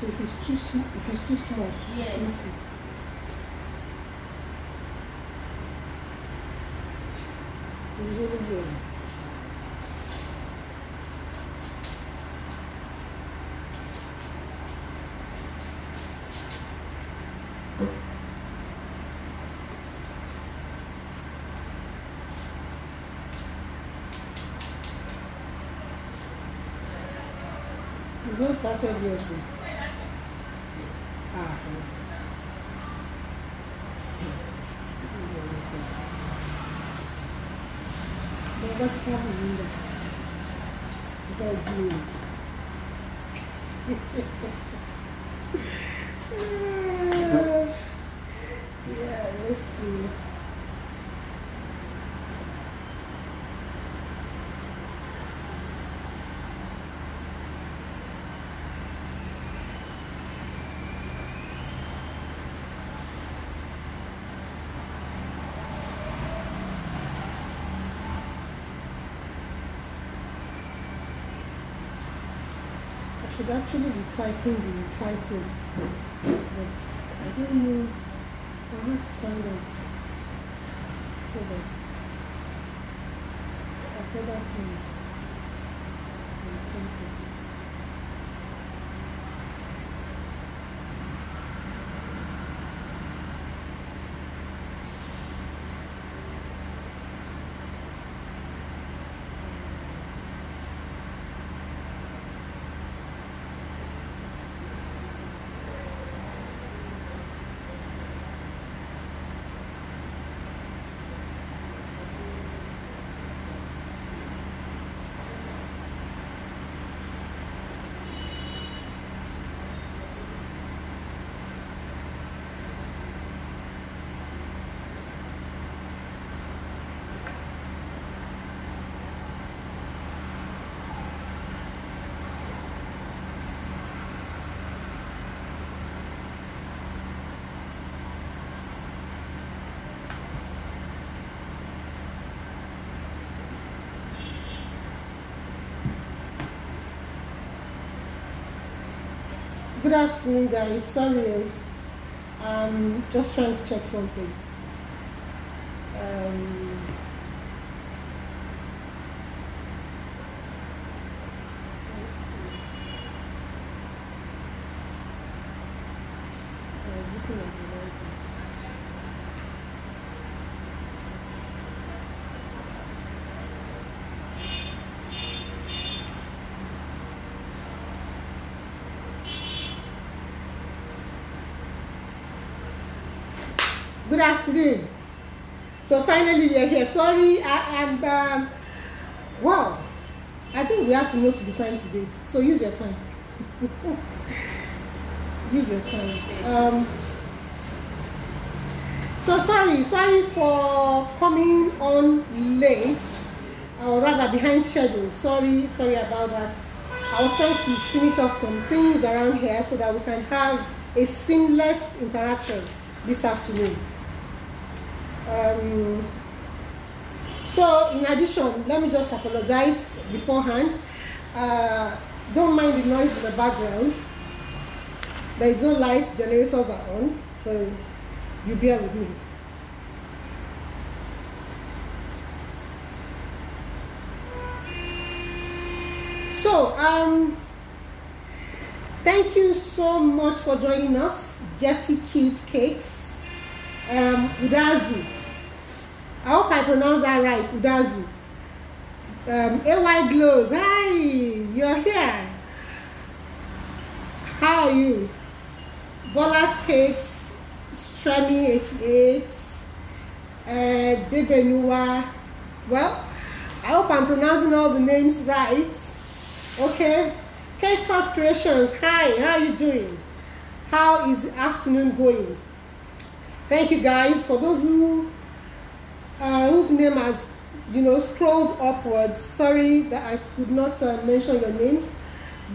if it's too small, Yes. miss it. It's really good. You've not started yours. Ah. But what can we do? Without you. Yeah, let's see. I should actually be typing the title, but I don't know. I have to find out so that after that things I'll type it. Good afternoon, guys. Sorry, I'm just trying to check something. Let's see. I was looking at the writing. Good afternoon. So finally we are here. Sorry, I'm wow. I think we have to note the time today. So use your time. Use your time. So sorry for coming on late, or rather behind schedule. Sorry about that. I was trying to finish off some things around here so that we can have a seamless interaction this afternoon. So in addition, let me just apologize beforehand. Don't mind the noise in the background. There is no light, generators are on, so you bear with me. So thank you so much for joining us, Jessie Cute Cakes, Udazu. I hope I pronounced that right, Udazu. AY Glows, hi, you're here. How are you? Bollat Cakes, Stremi 88, Debenua. Well, I hope I'm pronouncing all the names right. Okay. K-Sauce Creations, hi, how are you doing? How is the afternoon going? Thank you guys. For those who whose name has scrolled upwards, sorry that I could not mention your names,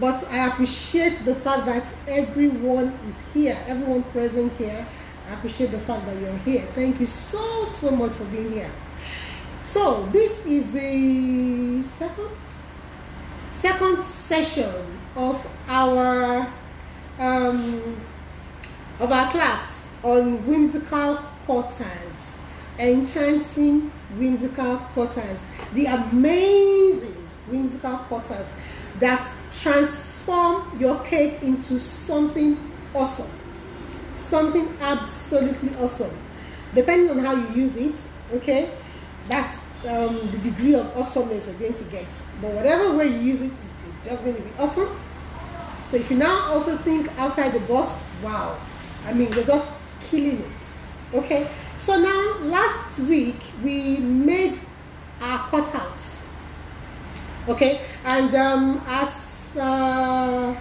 but I appreciate the fact that everyone is here, everyone present here. I appreciate the fact that you're here. Thank you so much for being here. So this is the second session of our of our class on whimsical cutters, enchanting whimsical cutters, the amazing whimsical cutters that transform your cake into something awesome, something absolutely awesome, depending on how you use it. Okay, that's the degree of awesomeness you're going to get, but whatever way you use it, it's just going to be awesome. So if you now also think outside the box, wow, I mean, you're just killing it. Okay, so now last week we made our cutouts. Okay, and as a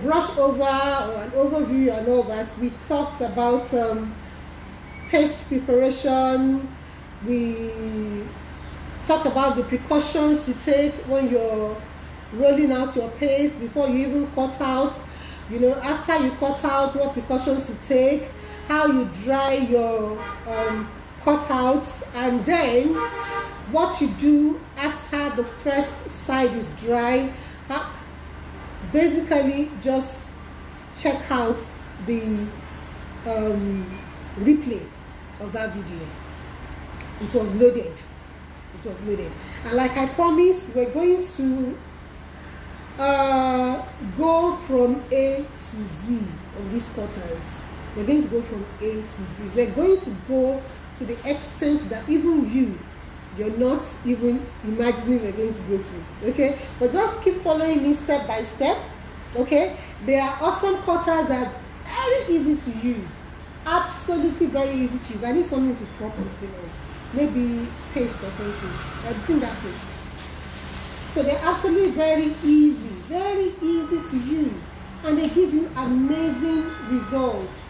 brush over or an overview and all that, we talked about paste preparation. We talked about the precautions to take when you're rolling out your paste before you even cut out. You know, after you cut out, what precautions to take, how you dry your cutouts, and then what you do after the first side is dry. Basically, just check out the replay of that video. It was loaded. It was loaded. And like I promised, we're going to go from A to Z on these cutters. We're going to go from A to Z. We're going to go to the extent that even you're not even imagining we're going to go to. Okay, but just keep following me step by step. Okay, they are awesome cutters that are very easy to use, absolutely very easy to use. I need something to prop this thing on, maybe paste or something. I bring that paste. So they're absolutely very easy to use, and they give you amazing results.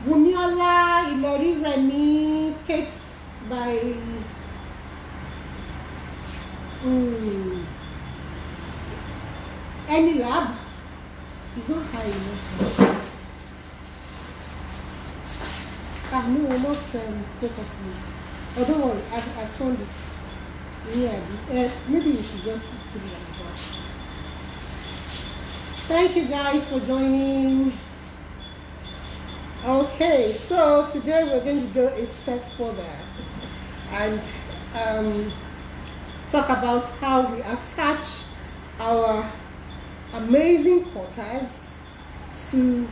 Wuniola Ilori Remi cakes by any lab is not high enough. No, not purposely. Oh, don't worry, I've turned it. Yeah, maybe we should just put it like that. Thank you guys for joining. Okay, so today we're going to go a step further and talk about how we attach our amazing cutters to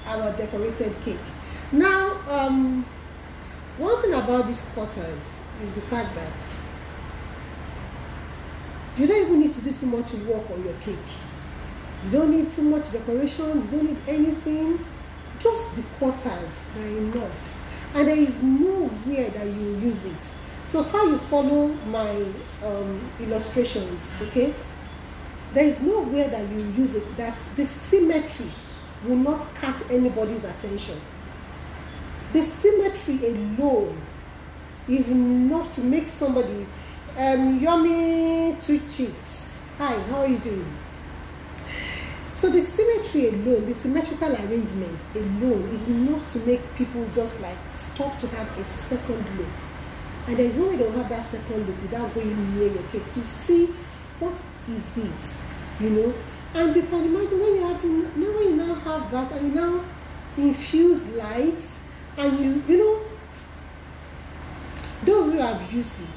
our decorated cake. Now, one thing about these cutters is the fact that you don't even need to do too much work on your cake. You don't need too much decoration, you don't need anything, just the cutters are enough. And there is nowhere that you use it. So far you follow my illustrations, okay? There is nowhere that you use it that the symmetry will not catch anybody's attention. The symmetry alone is enough to make somebody yummy two cheeks. Hi, how are you doing? So the symmetry alone, the symmetrical arrangement alone is enough to make people just like stop to have a second look. And there is no way they'll have that second look without going near your cake to see what is it, you know. And you can imagine when you now have that and you now infuse light and you know, those who have used it,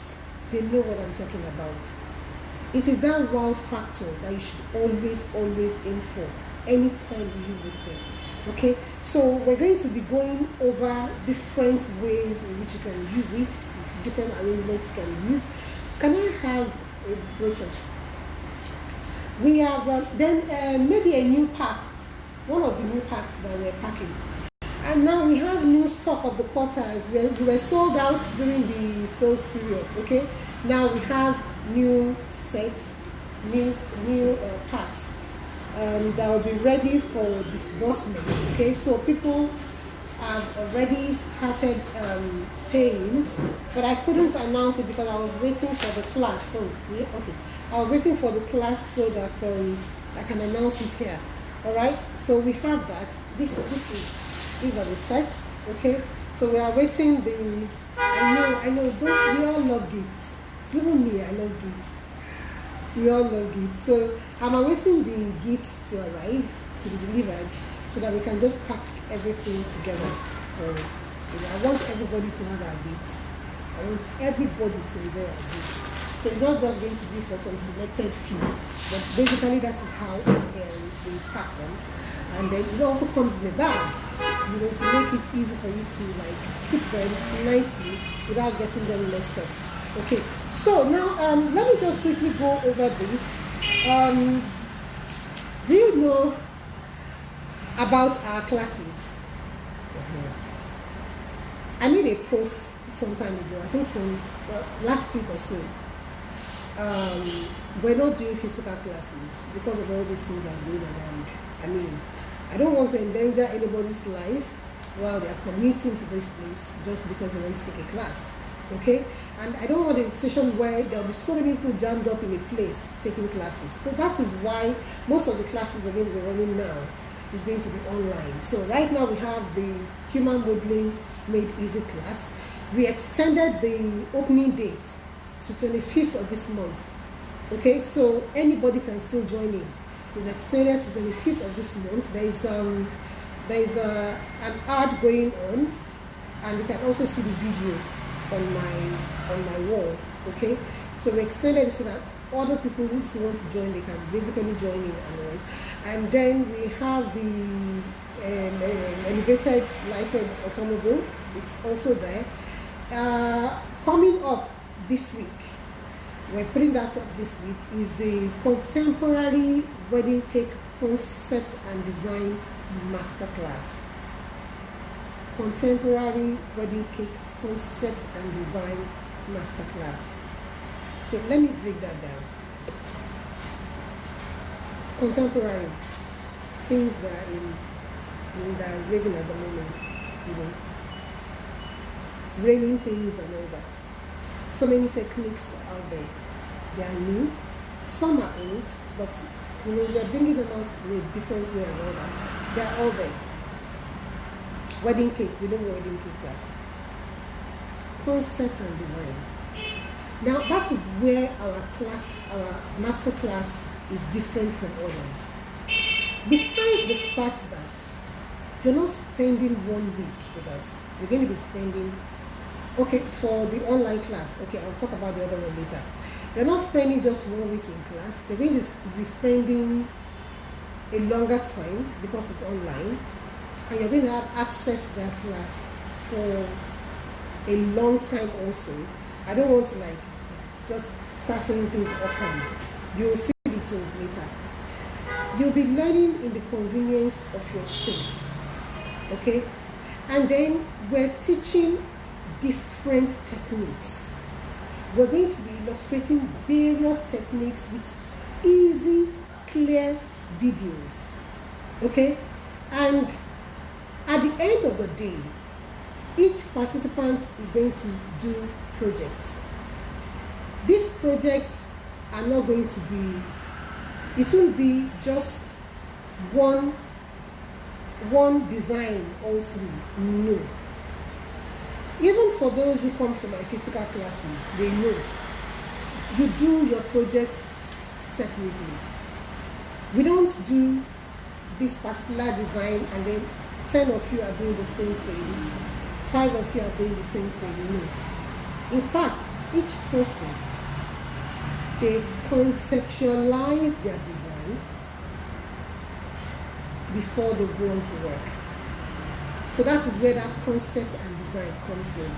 they know what I'm talking about. It is that wow factor that you should always aim for anytime you use this thing. Okay, so we're going to be going over different ways in which you can use it, different arrangements you can use. Can I have a brochure? We have then maybe a new pack, one of the new packs that we're packing. And now we have new stock of the cutters. We were sold out during the sales period. Okay, now we have new sets, new packs that will be ready for disbursement. Okay, so people have already started paying, but I couldn't announce it because I was waiting for the class. Oh, yeah, okay. I was waiting for the class so that I can announce it here. All right. So we have that. These are the sets. Okay. So we are waiting the. I know. We all love gifts. Even me, I love gifts. So we are waiting the new sets. Okay, so we are waiting the new sets. So we have that. These are the sets. Okay, so we are waiting the. I know. Don't we all love gifts? Even me, I love gifts. So we are waiting the. I know. I know. We all love gifts. Even me, I love gifts. We all love gifts. So I'm awaiting the gifts to arrive, to be delivered, so that we can just pack everything together. So I want everybody to have our gifts. I want everybody to enjoy our gifts. So it's not just going to be for some selected few, but basically that is how we pack them. And then it also comes in a bag, to make it easy for you to like keep them nicely without getting them messed up. Okay, so now let me just quickly go over this. Do you know about our classes? I made a post some time ago, I think last week or so. We're not doing physical classes because of all these things that's going around. I mean, I don't want to endanger anybody's life while they're commuting to this place just because they want to take a class. Okay? And I don't want a session where there'll be so many people jammed up in a place taking classes. So that is why most of the classes we're going to be running now is going to be online. So right now we have the Human Modeling Made Easy class. We extended the opening date to 25th of this month. Okay, so anybody can still join in. It's extended to 25th of this month. There is an ad going on, and you can also see the video on my wall. Okay, so we extended it so that other people who still want to join, they can basically join in and all. And then we have the elevated lighted automobile. It's also there. Coming up this week, we're putting that up this week, is the Contemporary Wedding Cake Concept and Design Masterclass. Contemporary Wedding Cake Concept and Design Masterclass. So let me break that down. Contemporary, things that are that are raving at the moment, raining things and all that. So many techniques out there. They are new, some are old, but we are bringing them out in a different way and all that. They are all there. Wedding cake, we know what wedding cakes are. Concept and design. Now that is where our master class is different from others. Besides the fact that you're not spending 1 week with us, you're going to be spending, okay, for the online class, okay, I'll talk about the other one later. You're not spending just 1 week in class, you're going to be spending a longer time because it's online, and you're going to have access to that class for a long time also. I don't want to just start saying things offhand. You'll see details later. You'll be learning in the convenience of your space, okay? And then we're teaching different techniques. We're going to be illustrating various techniques with easy, clear videos, okay? And at the end of the day, each participant is going to do projects. These projects are not going to be, it won't be just one design all through, no. Even for those who come from my physical classes, they know you do your project separately. We don't do this particular design and then 10 of you are doing the same thing, 5 of you are doing the same thing, no. In fact, each person, they conceptualize their design before they go on to work. So that is where that concept and design comes in.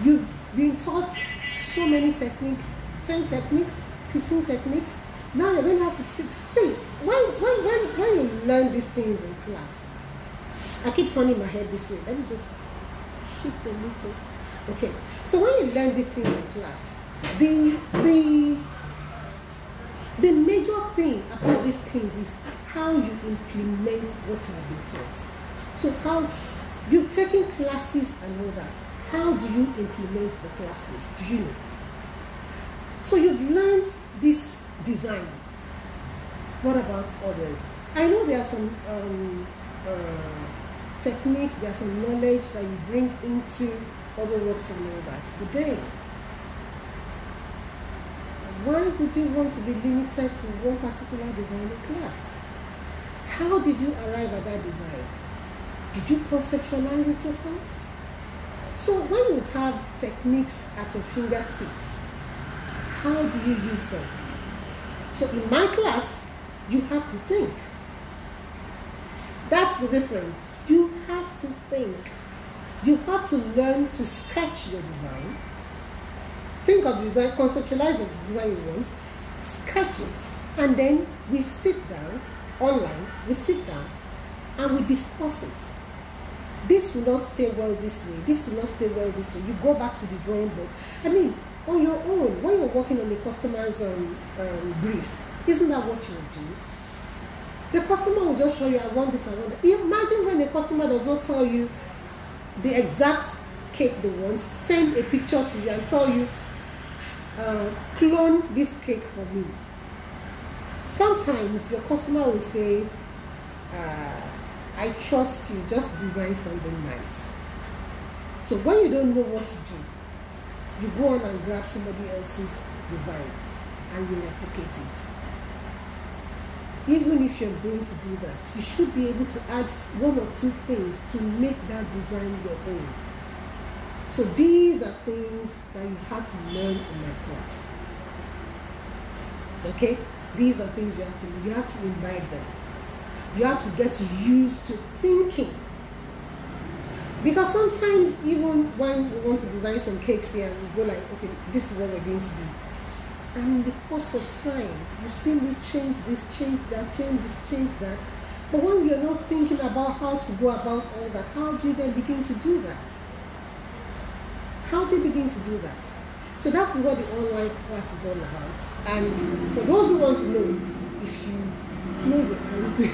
You've been taught so many techniques, 10 techniques, 15 techniques. Now you're going to have to see when you learn these things in class. I keep turning my head this way. Let me just shift a little. Okay. So when you learn these things in class, the major thing about these things is how you implement what you have been taught. So how you've taken classes and all that. How do you implement the classes? Do you know? So you've learned this design. What about others? I know there are some techniques, there's some knowledge that you bring into other works and all that. But then, Why would you want to be limited to one particular designing class? How did you arrive at that design? Did you conceptualize it yourself? So when you have techniques at your fingertips, how do you use them? So in my class, you have to think. That's the difference. You have to think. You have to learn to sketch your design. Think of design, conceptualize the design you want, sketch it, and then we sit down, online, we sit down, and we discuss it. This will not stay well this way, this will not stay well this way. You go back to the drawing board. I mean, on your own, when you're working on the customer's brief, isn't that what you would do? The customer will just show you, I want this, I want that. Imagine when the customer does not tell you the exact cake they want, send a picture to you and tell you, clone this cake for me. Sometimes your customer will say, I trust you, just design something nice. So when you don't know what to do, you go on and grab somebody else's design and you replicate it. Even if you're going to do that, you should be able to add one or two things to make that design your own. So these are things that you have to learn in my class. Okay? These are things you have to imbibe them. You have to get used to thinking. Because sometimes even when we want to design some cakes here, we go like, okay, this is what we're going to do. And in the course of time, you see me change this, change that, change this, change that. But when you're not thinking about how to go about all that, how do you then begin to do that? How do you begin to do that? So that's what the online class is all about. And for those who want to know, if you close your eyes,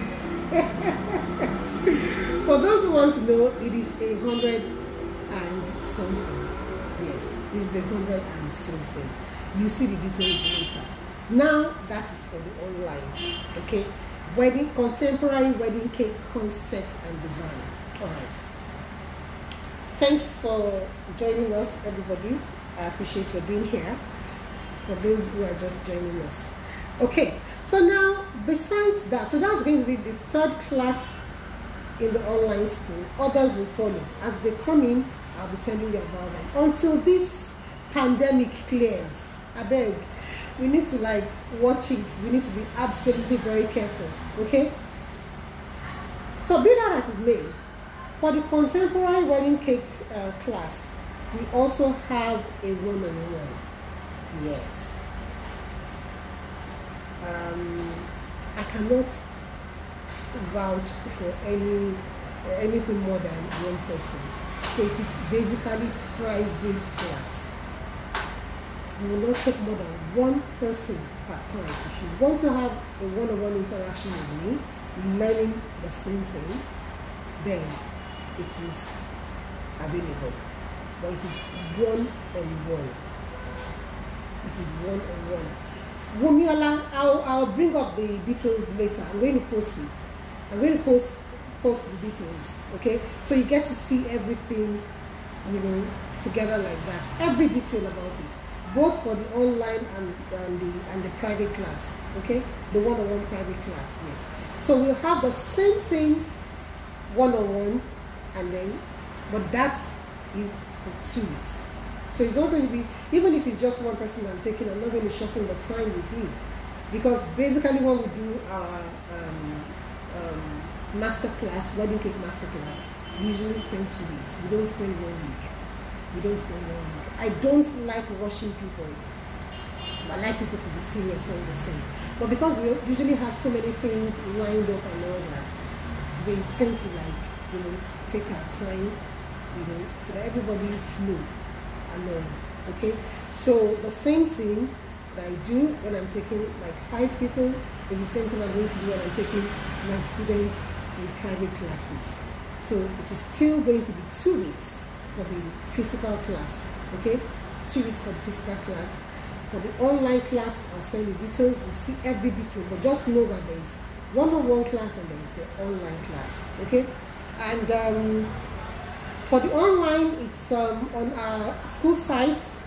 for those who want to know, it is 100 and something. Yes, it is 100 and something. You see the details later. Now that is for the online. Okay, contemporary wedding cake concept and design. All right. Thanks for joining us, everybody. I appreciate your being here. For those who are just joining us. Okay, so now besides that, so that's going to be the third class in the online school. Others will follow. As they come in, I'll be telling you about them. Until this pandemic clears, I beg, we need to watch it. We need to be absolutely very careful. Okay? So be that as it may, for the contemporary wedding cake class, we also have a one-on-one. Yes. I cannot vouch for anything more than one person. So it is basically private class. You will not take more than one person per time. If you want to have a one-on-one interaction with me, learning the same thing, then it is available. But it is one-on-one. It is one-on-one. Wumiola, I'll bring up the details later. I'm going to post it. I'm going to post the details. Okay, so you get to see everything, together like that. Every detail about it, both for the online and the private class. Okay, the one-on-one private class. Yes. So we'll have the same thing, one-on-one, and then, but that is for 2 weeks. So it's not going to be, even if it's just one person I'm taking, I'm not going to shorten the time with you. Because basically when we do our master class, wedding cake master class, we usually spend 2 weeks. We don't spend 1 week. We don't spend 1 week. I don't like rushing people. I like people to be serious all the same. But because we usually have so many things lined up and all that, we tend to take our time, so that everybody flow. Okay, so the same thing that I do when I'm taking 5 people is the same thing I'm going to do when I'm taking my students in private classes. So it is still going to be 2 weeks for the physical class. Okay, 2 weeks for the physical class. For the online class, I'll send you details. You see every detail, but just know that there is one-on-one class and there is the online class. Okay, and for the online, it's on our school sites.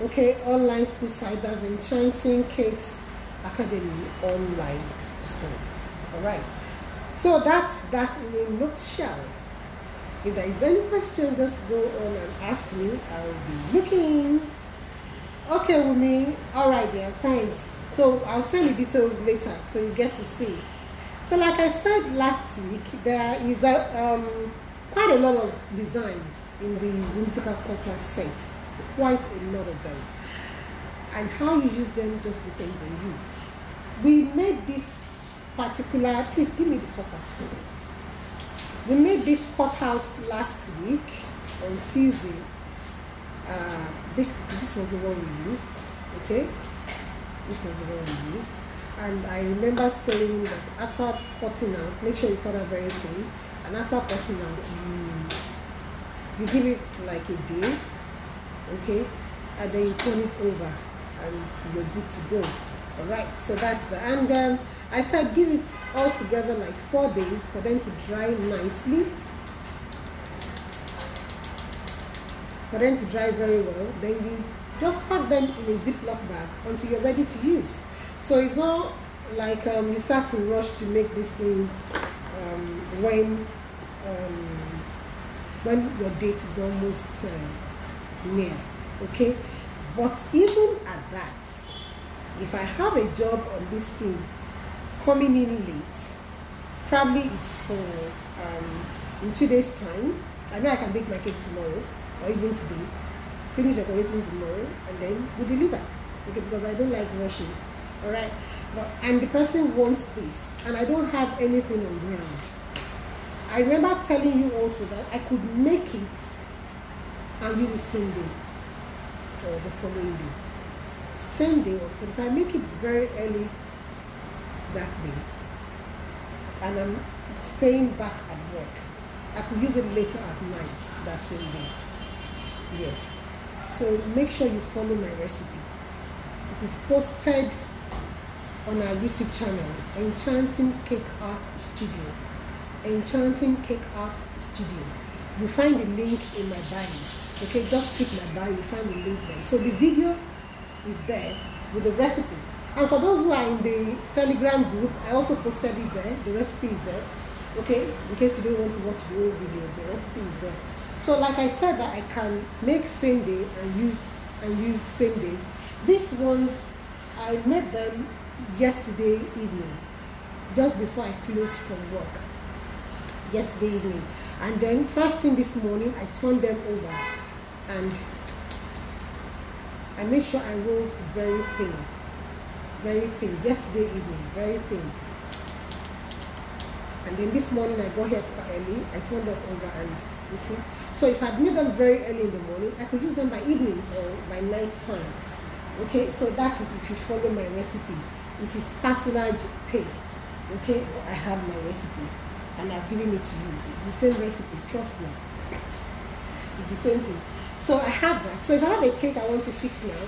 Okay, online school site, that's Enchanting Cakes Academy online school. All right. So that's in a nutshell. If there is any question, just go on and ask me. I'll be looking. Okay, Wumi. All right, dear. Thanks. So I'll send you details later, so you get to see it. So, like I said last week, there is quite a lot of designs in the Whimsical Cutters set. Quite a lot of them. And how you use them just depends on you. We made this particular, please give me the cutter. We made this cutout last week on Tuesday. This was the one we used, okay? This was the one we used. And I remember saying that after cutting out, make sure you cut out very thin. And after cutting out, you give it like a day, okay? And then you turn it over and you're good to go. All right, so that's the, and I said give it all together like 4 days for them to dry nicely. For them to dry very well, then you just pack them in a Ziploc bag until you're ready to use. So it's not like you start to rush to make these things when your date is almost near, okay? But even at that, if I have a job on this thing coming in late, probably it's for in 2 days time. I know I can bake my cake tomorrow or even today, finish decorating tomorrow, and then we deliver, okay? Because I don't like rushing. All right, and the person wants this, and I don't have anything on ground. I remember telling you also that I could make it and use the same day or the following day. Same day, or if I make it very early that day, and I'm staying back at work, I could use it later at night that same day. Yes. So make sure you follow my recipe. It is posted on our YouTube channel, Enchanting Cake Art Studio. Enchanting Cake Art Studio. You find the link in my bio. Okay, just click my bio, you find the link there. So the video is there with the recipe. And for those who are in the Telegram group, I also posted it there. The recipe is there. Okay, in case you don't want to watch the whole video, the recipe is there. So like I said that I can make same day and use same day. These ones, I made them yesterday evening, just before I closed from work. Yesterday evening. And then first thing this morning, I turned them over and I made sure I rolled very thin. Very thin. Yesterday evening, very thin. And then this morning I got here quite early. I turned them over and you see. So if I'd made them very early in the morning, I could use them by evening or by night time. Okay, so that is if you follow my recipe. It is personalized paste. Okay, I have my recipe and I've given it to you. It's the same recipe, trust me. It's the same thing. So I have that. So if I have a cake I want to fix now,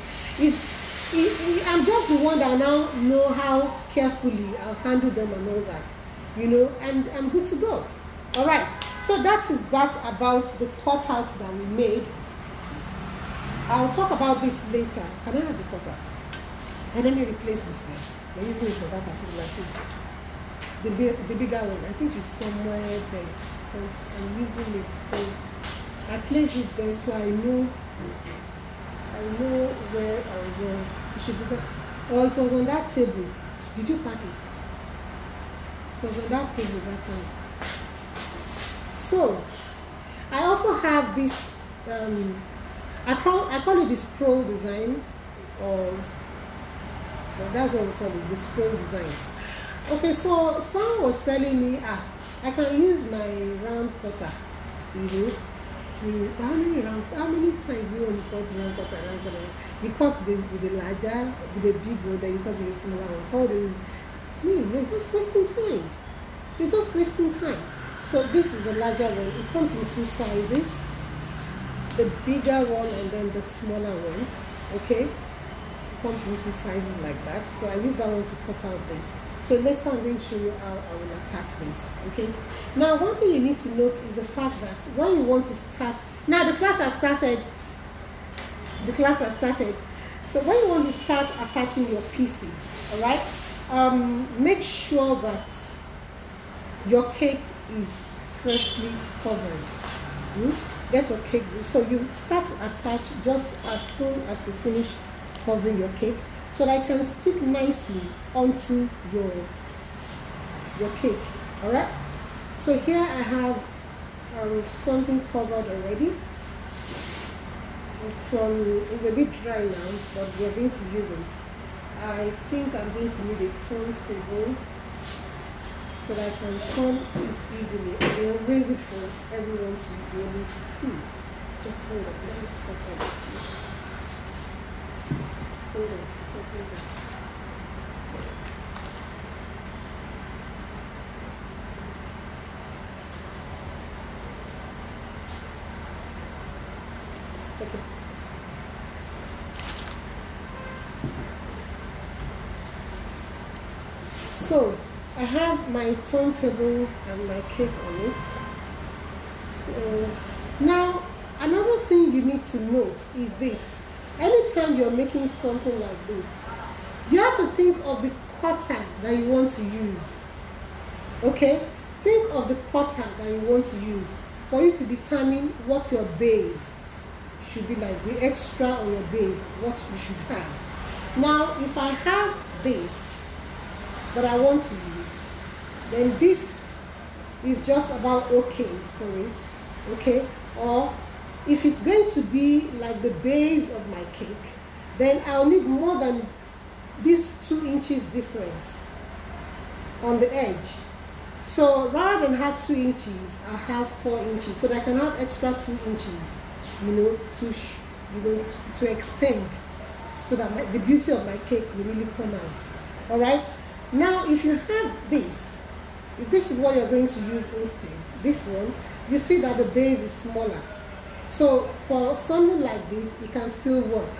I'm just the one that now know how carefully I'll handle them and all that, you know, and I'm good to go. All right. So that is that about the cutouts that we made. I'll talk about this later. Can I have the cutter? And let me replace this now. We're using it for that particular thing. The bigger one, I think it's somewhere there because I'm using it. So I place it there so I know where I'll go. It should be there. Oh, it was on that table. Did you pack it? It was on that table that time. So I also have this I call it the scroll design, or that's what we call it, the scroll design. Okay, so someone was telling me, I can use my round cutter, you know, to how many times do you want to cut round cutter? You cut with the larger, with the big one, then you cut with a smaller one. How do you? You're just wasting time. You're just wasting time. So this is the larger one. It comes in two sizes. The bigger one and then the smaller one. Okay? It comes in two sizes like that. So I use that one to cut out this. So later I'm going to show you how I will attach this. Okay? Now one thing you need to note is the fact that when you want to start, now the class has started. the class has started. So when you want to start attaching your pieces, all right, make sure that your cake is freshly covered. Get your cake, so you start to attach just as soon as you finish covering your cake, so that it can stick nicely onto your cake. All right. So here I have something covered already. It's a bit dry now, but we're going to use it. I think I'm going to need a turntable so that I can turn it easily. I'll raise it for everyone to be able to see. Just hold on. Let me sort out this. Hold on. Hold on. Okay. So I have my turntable and my cake on it. So now another thing you need to note is this. Anytime you're making something like this, you have to think of the cutter that you want to use. Okay? Think of the cutter that you want to use for you to determine what your base should be like, the extra on your base, what you should have. Now, if I have this that I want to use, then this is just about okay for it, okay? Or if it's going to be like the base of my cake, then I'll need more than this 2 inches difference on the edge. So rather than have 2 inches, I'll have 4 inches, so that I can have extra 2 inches, to extend, so that the beauty of my cake will really come out. All right. Now, if you have this, if this is what you're going to use instead, this one, you see that the base is smaller. So for something like this, it can still work.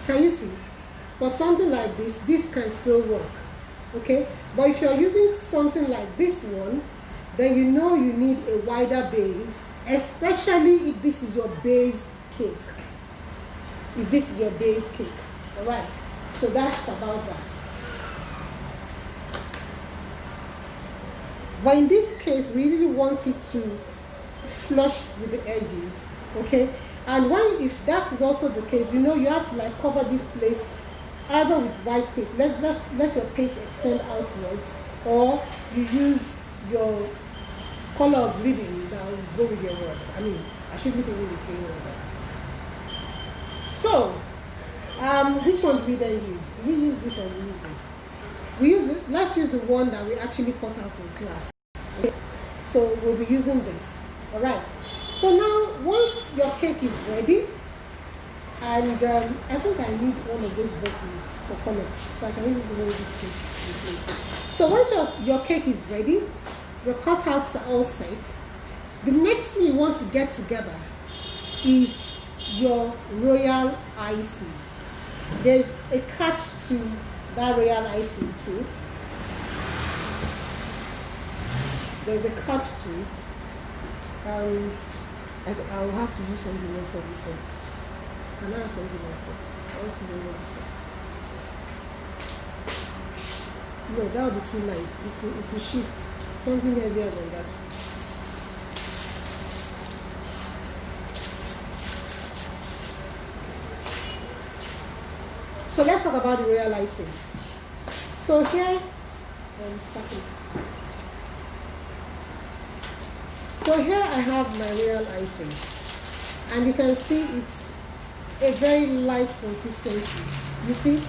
Can you see? For something like this can still work. Okay. But if you're using something like this one, then you know you need a wider base, especially if this is your base cake. If this is your base cake, all right. So that's about that. But in this case, we really want it to flush with the edges, okay? And if that is also the case, you have to like cover this place either with white paste. Let your paste extend outwards, or you use your color of ribbon that will go with your work. I mean, I shouldn't even be saying all that. So, which one do we then use? Do we use this or do we use this? We use it. Let's use the one that we actually cut out in class. Okay? So we'll be using this. All right. So now, once your cake is ready, and I think I need one of those bottles for colors, so I can use this cake in place. So once your cake is ready, your cutouts are all set. The next thing you want to get together is your royal icing. There's a catch to that royal icing too. There's a catch to it. I'll have to use something else for this one. Can I have something else for this? I want to know what this one. No, that will be too light. It will shift. Something heavier than that. So let's talk about the royal icing. So here, so here I have my royal icing, and you can see it's a very light consistency. You see,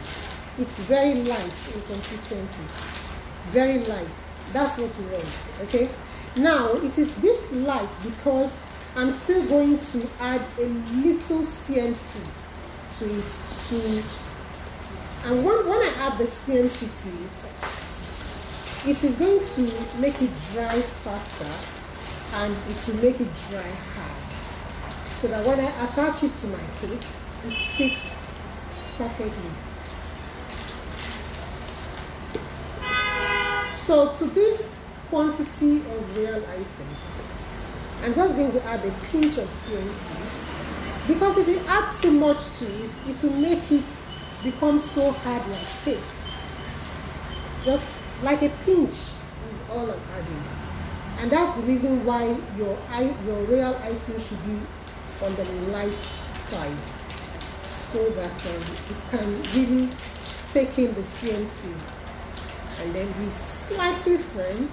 it's very light in consistency, very light. That's what it was. Okay. Now it is this light because I'm still going to add a little CMC to it. And when I add the CMC to it is going to make it dry faster, and it will make it dry hard, so that when I attach it to my cake, it sticks perfectly. So to this quantity of royal icing, I'm just going to add a pinch of CMC. Because if you add too much to it, it will make it become so hard like paste. Just like a pinch is all I'm adding. And that's the reason why your royal icing should be on the light side, so that it can really take in the CNC and then be slightly firm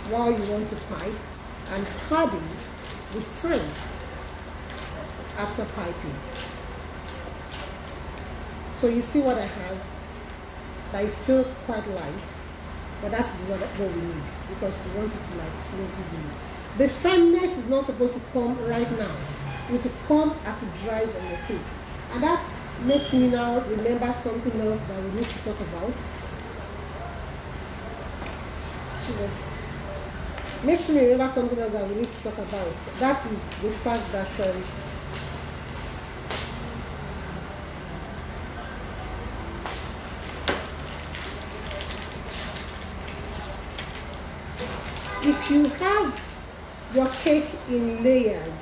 while you want to pipe, and harden with time after piping. So you see what I have that is still quite light, but that's what we need, because we want it to like flow easily. The firmness is not supposed to come right now. It will come as it dries on your cake. And that makes me now remember something else that we need to talk about. Makes me remember something else that we need to talk about. That is the fact that if you have your cake in layers,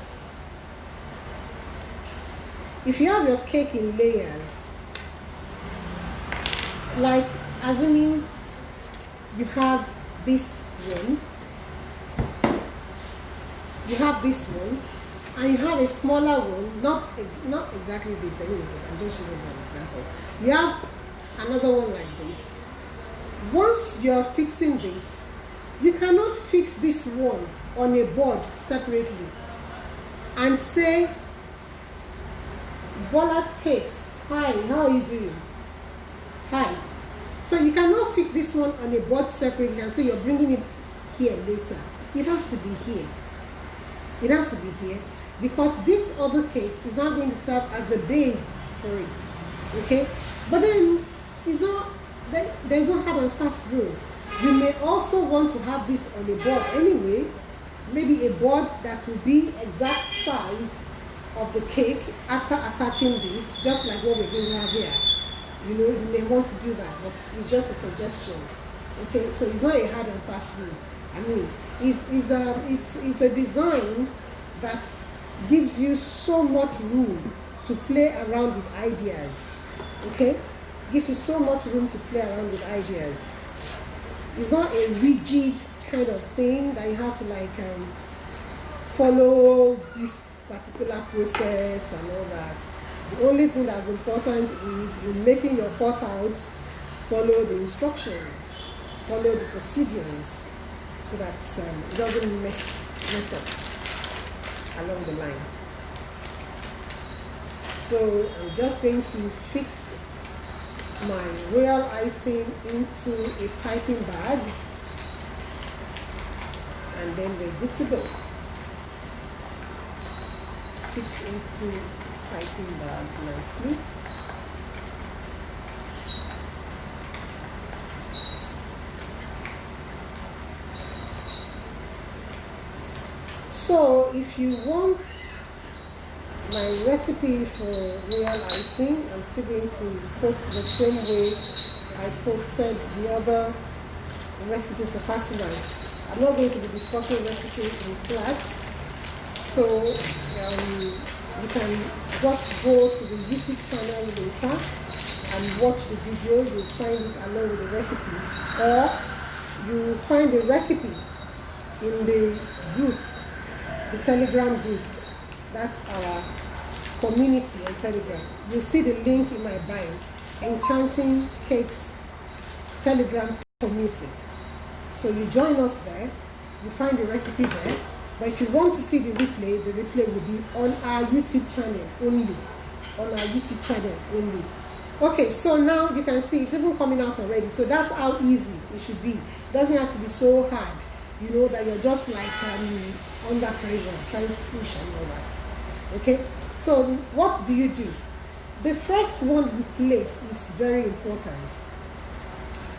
like assuming you have this one, and you have a smaller one, not exactly this anyway, I'm just using an example. You have another one like this. Once you're fixing this, you cannot fix this one on a board separately and say, Bolat Cakes, hi, how are you doing? Hi. So you cannot fix this one on a board separately and say you're bringing it here later. It has to be here. It has to be here, because this other cake is not going to serve as the base for it. Okay? But then there's no hard and fast rule. You may also want to have this on a board anyway, maybe a board that will be exact size of the cake after attaching this, just like what we're going to have here. You know, you may want to do that, but it's just a suggestion. Okay, so it's not a hard and fast rule. I mean, it's a design that gives you so much room to play around with ideas. Okay, gives you so much room to play around with ideas. It's not a rigid kind of thing that you have to like follow this particular process and all that. The only thing that's important is in making your cutouts, follow the instructions, follow the procedures, so that it doesn't mess up along the line. So I'm just going to fix my royal icing into a piping bag, and then we're good to go. Fix into piping bag nicely. So if you want my recipe for royal icing, I'm still going to post the same way I posted the other recipe for pastry. I'm not going to be discussing recipes in class, so you can just go to the YouTube channel later and watch the video. You'll find it along with the recipe, or you find the recipe in the group, the Telegram group. That's our community on Telegram. You'll see the link in my bio, Enchanting Cakes Telegram community. So you join us there, you find the recipe there. But if you want to see the replay will be on our YouTube channel only. Okay, so now you can see it's even coming out already. So that's how easy it should be. It doesn't have to be so hard, you know, that you're just like under pressure, trying to push and all that. Okay, so what do? The first one you place is very important.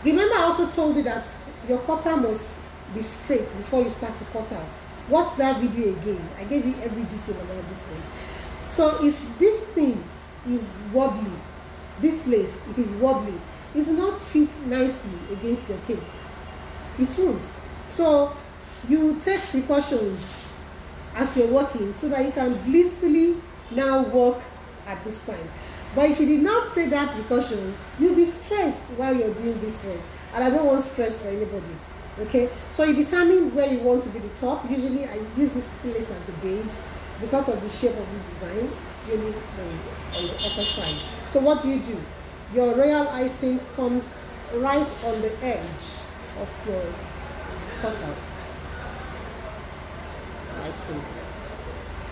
Remember, I also told you that your cutter must be straight before you start to cut out. Watch that video again. I gave you every detail about this thing. So if this thing is wobbly, this place, if it's wobbly, it will not fit nicely against your cake. It won't. So you take precautions as you're working so that you can blissfully now work at this time. But if you did not take that precaution, you'll be stressed while you're doing this one. And I don't want stress for anybody. Okay, so you determine where you want to be the top. Usually I use this place as the base because of the shape of this design. It's really on the upper side. So what do? Your royal icing comes right on the edge of your cutout, like so.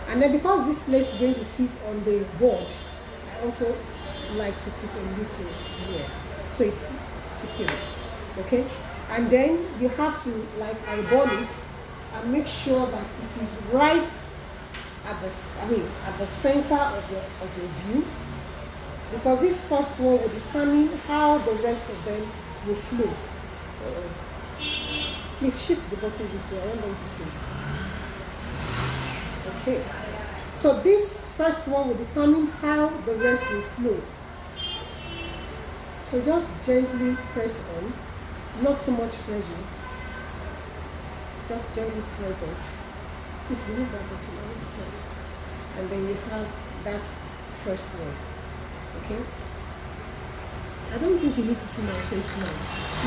And then because this place is going to sit on the board, I also like to put a little here so it's secure. Okay, and then you have to like eyeball it and make sure that it is right at the center of your view, because this first one will determine how the rest of them will flow. Please shift the bottle this way. I want them to see it. Okay, so this first one will determine how the rest will flow. So just gently press on, not too much pressure. Just gently press on. Please remove that bottle. I want to turn it. And then you have that first one. Okay? I don't think you need to see my face now.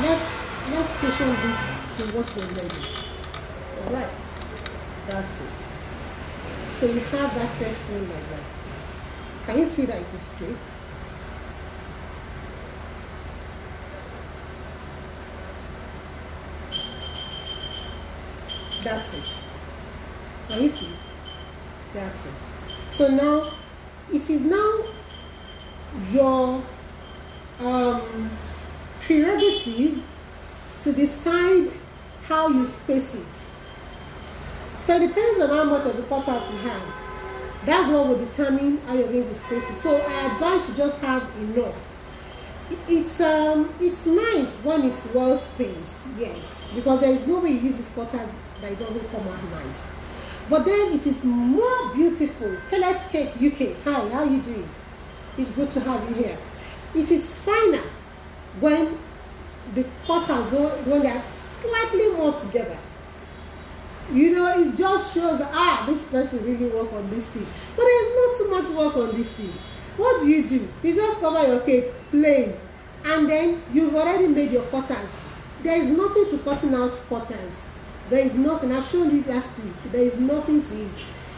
Let's station this to what we're ready. Alright. That's it. So you have that first one like that. Can you see that it is straight? That's it. Can you see? That's it. So now, it is now your prerogative to decide how you space it. So it depends on how much of the cutout you have. That's what will determine how you're going to space it. So I advise you just have enough. It's nice when it's well spaced, yes, because there is no way you use this cutout that it doesn't come out nice. But then it is more beautiful. Kellett's Cake UK, hi, how are you doing? It's good to have you here. It is finer when the cutouts, when they are slightly more together. You know, it just shows that, this person really worked on this thing. But there's not too much work on this thing. What do? You just cover your cake plain, and then you've already made your cutters. There is nothing to cutting out cutters. There is nothing. I've shown you last week. There is nothing to it.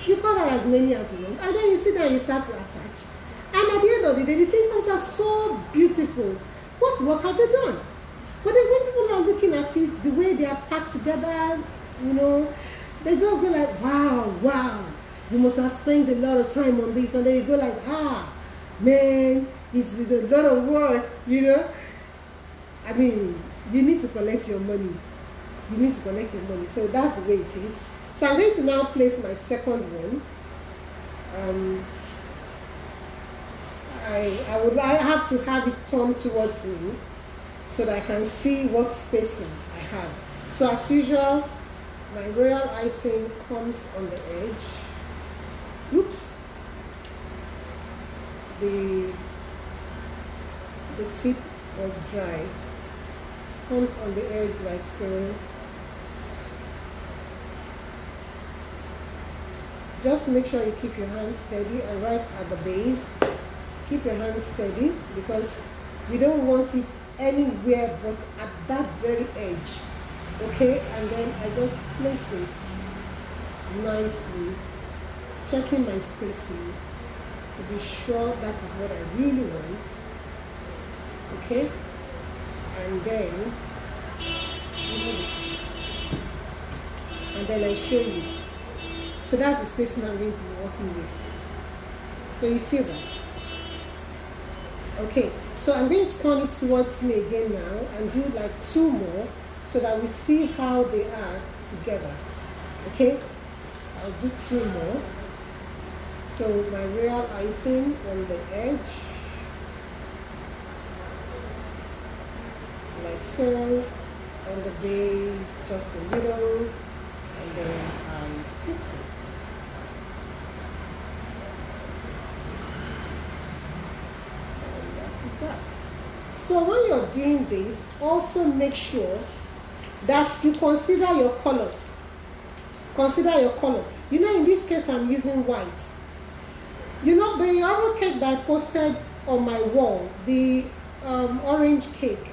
You cut out as many as you want, and then you sit there and you start to attach. And at the end of the day, the thing comes out so beautiful. What work have you done? But then when people are looking at it, the way they are packed together, you know, they just go like, wow, you must have spent a lot of time on this. And then you go like, man, it's a lot of work, you know. I mean, you need to collect your money. You need to collect your money. So that's the way it is. So I'm going to now place my second one. I have to have it turned towards me so that I can see what spacing I have. So as usual, my royal icing comes on the edge. Oops. The tip was dry. Comes on the edge like so. Just make sure you keep your hand steady, and right at the base, keep your hand steady, because we don't want it anywhere but at that very edge. Okay, and then I just place it nicely, checking my spacing to be sure that is what I really want. Okay, and then I show you. So that's the spacing I'm going to be working with. So you see that. Okay, so I'm going to turn it towards me again now and do like 2 more so that we see how they are together. Okay, I'll do 2 more. So my royal icing on the edge, like so, on the base just a little, and then I fix it. That. So when you're doing this, also make sure that you consider your color. Consider your color. You know, in this case, I'm using white. You know, the other cake that I posted on my wall, the orange cake,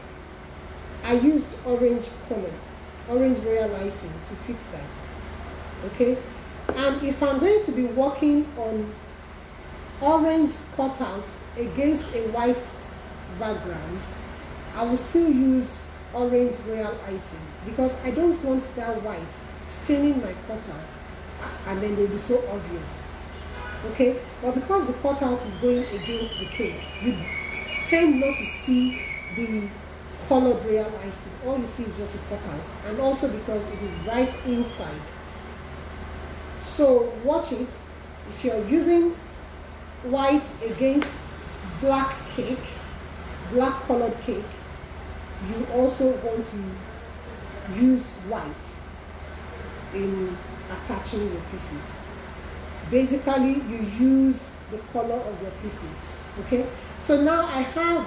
I used orange color, orange royal icing to fix that. Okay? And if I'm going to be working on orange cutouts against a white background, I will still use orange royal icing because I don't want that white staining my cutout and then they'll be so obvious. Okay? But because the cutout is going against the cake, you tend not to see the colored royal icing. All you see is just a cutout, and also because it is right inside. So watch it. If you're using white against black cake, black colored cake, you also want to use white in attaching your pieces. Basically, you use the color of your pieces. Okay? So now I have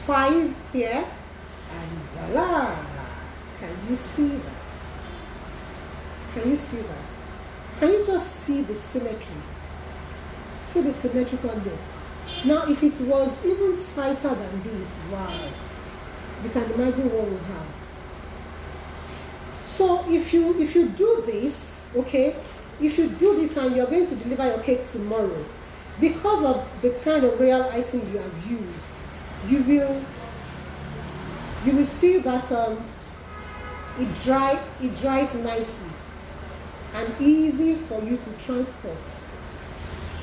5 here, and voila! Can you see that? Can you see that? Can you just see the symmetry? See the symmetrical look. Now, if it was even tighter than this, wow! You can imagine what we have. So if you do this, okay, if you do this and you're going to deliver your cake tomorrow, because of the kind of royal icing you have used, you will see that it dries nicely and easy for you to transport.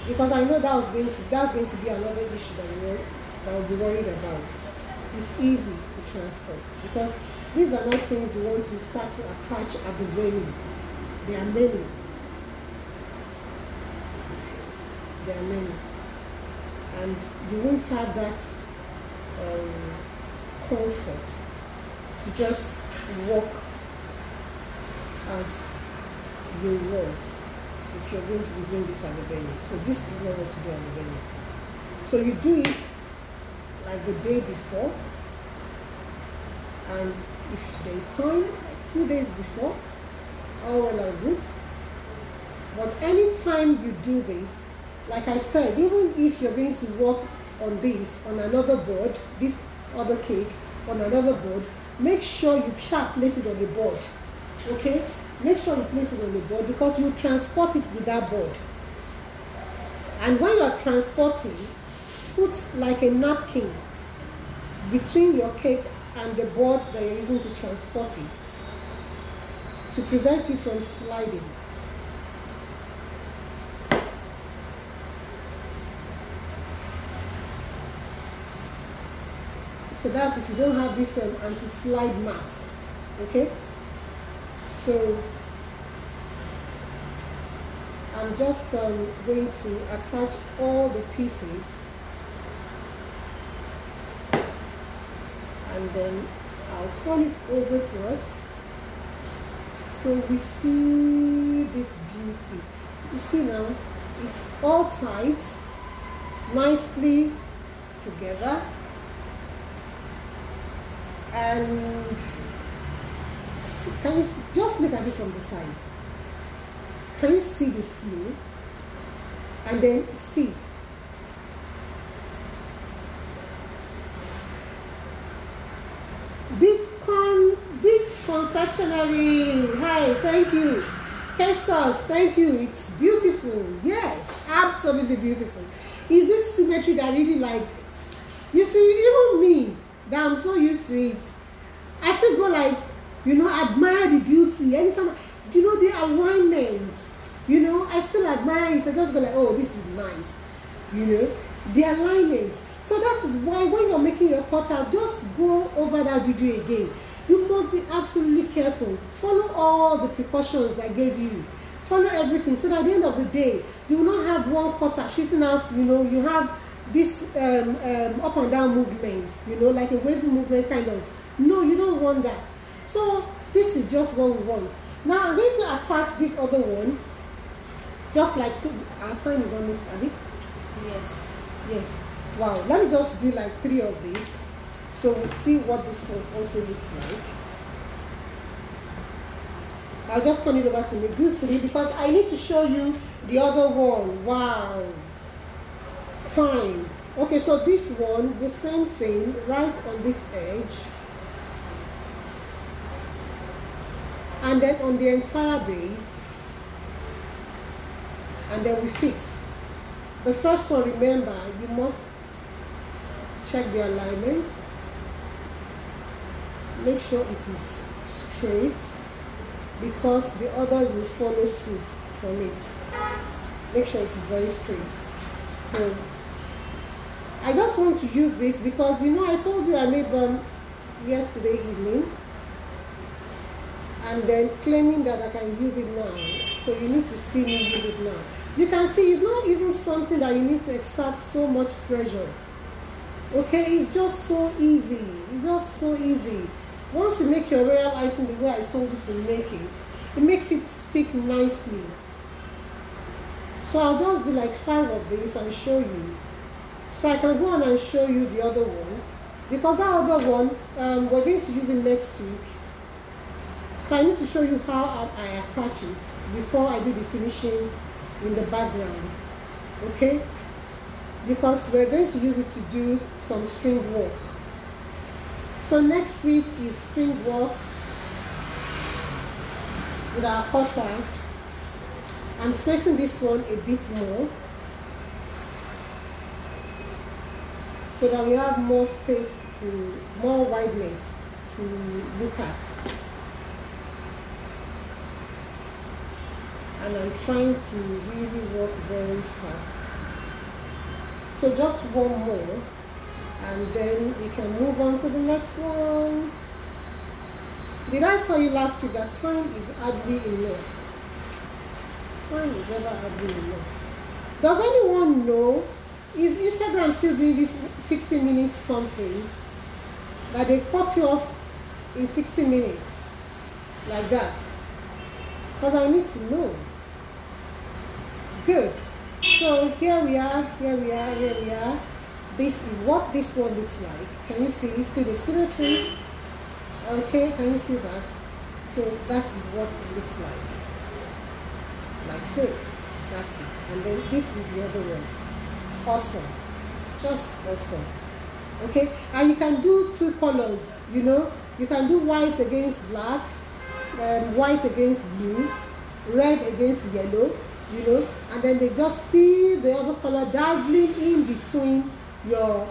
Because I know that's going to be another issue that we'll be worried about. It's easy to transport because these are not things you want to start to attach at the venue. There are many. There are many. And you won't have that comfort to just walk as you want if you're going to be doing this at the venue. So this is not what to do at the venue. So you do it like the day before, and if there is time, like 2 days before, all well and good. But anytime you do this, like I said, even if you're going to work on this on another board, this other cake on another board, make sure you place it on the board. Okay? Make sure you place it on the board because you transport it with that board. And when you're transporting, put like a napkin between your cake and the board that you're using to transport it to prevent it from sliding. So that's if you don't have this anti-slide mat. Okay? So I'm just going to attach all the pieces, and then I'll turn it over to us so we see this beauty. You see now, it's all tight, nicely together, and can you just look at it from the side? Can you see the flow? And then see. Beat Confectionery. Hi, thank you. Quesos, thank you. It's beautiful. Yes, absolutely beautiful. Is this symmetry that I really like? You see, even me, that I'm so used to it, I still go like, admire the beauty. Anytime, the alignments, I still admire it. I just go like, oh, this is nice. The alignments. So that is why when you're making your cutout, just go over that video again. You must be absolutely careful. Follow all the precautions I gave you. Follow everything so that at the end of the day, you will not have one cutout shooting out, you have this up and down movement, like a wavy movement kind of. No, you don't want that. So this is just what we want. Now I'm going to attach this other one, just like our time is almost ready. Yes. Wow, let me just do like 3 of these so we'll see what this one also looks like. I'll just turn it over to me. Do 3 because I need to show you the other one. Wow. Time. Okay, so this one, the same thing, right on this edge. And then on the entire base. And then we fix. The first one, remember, you must check the alignment. Make sure it is straight because the others will follow suit from it. Make sure it is very straight. So I just want to use this because I told you I made them yesterday evening and then claiming that I can use it now. So you need to see me use it now. You can see it's not even something that you need to exert so much pressure. Okay, it's just so easy. It's just so easy. Once you make your royal icing the way I told you to make it, it makes it stick nicely. So I'll just do like 5 of these and show you. So I can go on and show you the other one. Because that other one, we're going to use it next week. So I need to show you how I attach it before I do the finishing in the background. Okay? Because we're going to use it to do some string work. So next week is string work with our cutter. I'm spacing this one a bit more so that we have more space more wideness to look at. And I'm trying to really work very fast. So just one more and then we can move on to the next one. Did I tell you last week that time is hardly enough? Time is never hardly enough. Does anyone know, is Instagram still doing this 60 minutes something? That they cut you off in 60 minutes? Like that? Because I need to know. Good. So here we are. This is what this one looks like. Can you see? See the symmetry? Okay, can you see that? So that is what it looks like. Like so. That's it. And then this is the other one. Awesome. Just awesome. Okay? And you can do 2 colors, You can do white against black, white against blue, red against yellow, and then they just see the other color dazzling in between your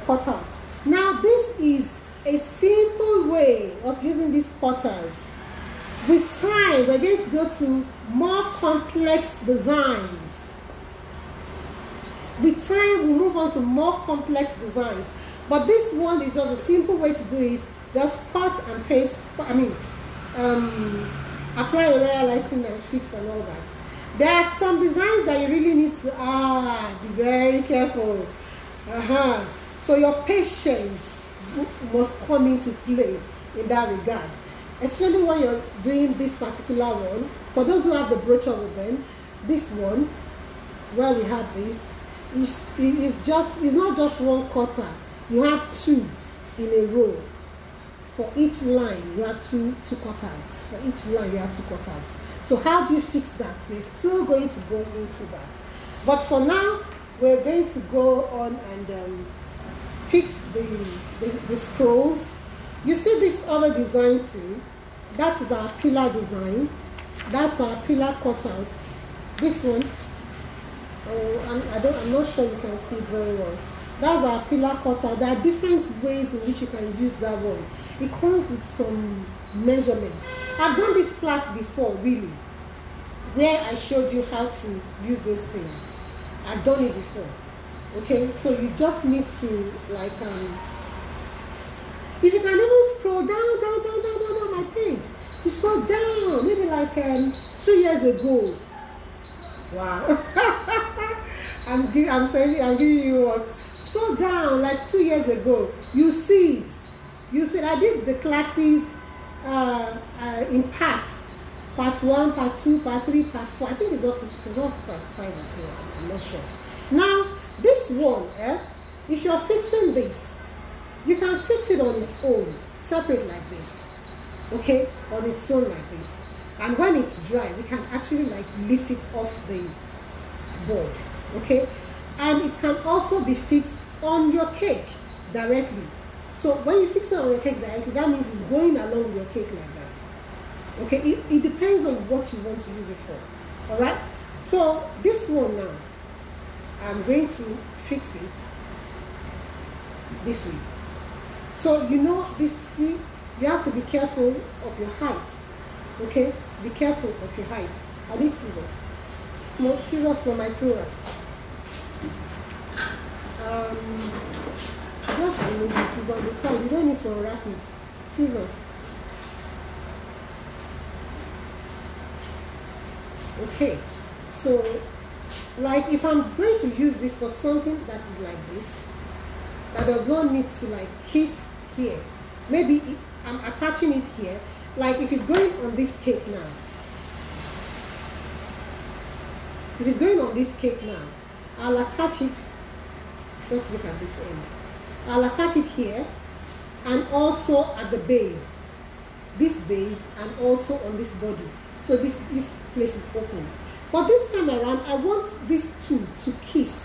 cutout. Now this is a simple way of using these cutters. With time, we're going to go to more complex designs. With time, we move on to more complex designs. But this one is just a simple way to do it. Just cut and paste, apply a royal icing and fix and all that. There are some designs that you really need to be very careful. So your patience must come into play in that regard. Especially when you're doing this particular one. For those who have the brochure with them, this one, where we have this, it's not just one cutter. You have 2 in a row. For each line, you have two cutouts. For each line, you have 2 cutouts. So how do you fix that? We're still going to go into that. But for now, we're going to go on and fix the scrolls. You see this other design too? That is our pillar design. That's our pillar cutout. This one, I'm not sure you can see very well. That's our pillar cutout. There are different ways in which you can use that one. It comes with some measurements. I've done this class before, really, where I showed you how to use those things. I've done it before. Okay, so you just need to if you can even scroll down my page. You scroll down, maybe 2 years ago. Wow. I'm giving you one. Scroll down 2 years ago. You see it. You see, I did the classes in parts. Part 1, part 2, part 3, part 4. I think it was not part 5 or so. I'm not sure. Now, this one, if you're fixing this, you can fix it on its own, separate like this. okay, on its own like this. And when it's dry, we can actually like lift it off the board, okay? And it can also be fixed on your cake directly. So when you fix it on your cake directly, that means it's going along with your cake like that. Okay, it depends on what you want to use it for. All right. So this one now, I'm going to fix it this way. So you know this. See, you have to be careful of your height. Okay, be careful of your height. I need scissors. Small scissors for my tool. Just remove it. It's on the side. You don't need to unwrap it. Scissors. Okay, so like if I'm going to use this for something that is like this, that does not need to like kiss here, maybe I'm attaching it here, like if it's going on this cake now, I'll attach it, just look at this end, I'll attach it here and also at the base, this base, and also on this body, so this place is open. But this time around, I want these two to kiss.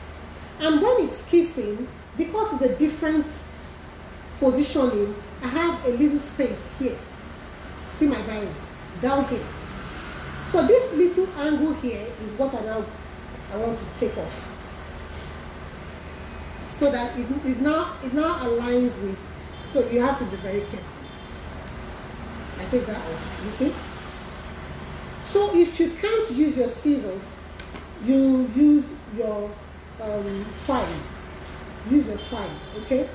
And when it's kissing, because it's a different positioning, I have a little space here. See my Bible? Down here. So this little angle here is what I want to take off. So that it now aligns with, so you have to be very careful. I take that off, you see? So if you can't use your scissors, you use your file. Use your file, okay?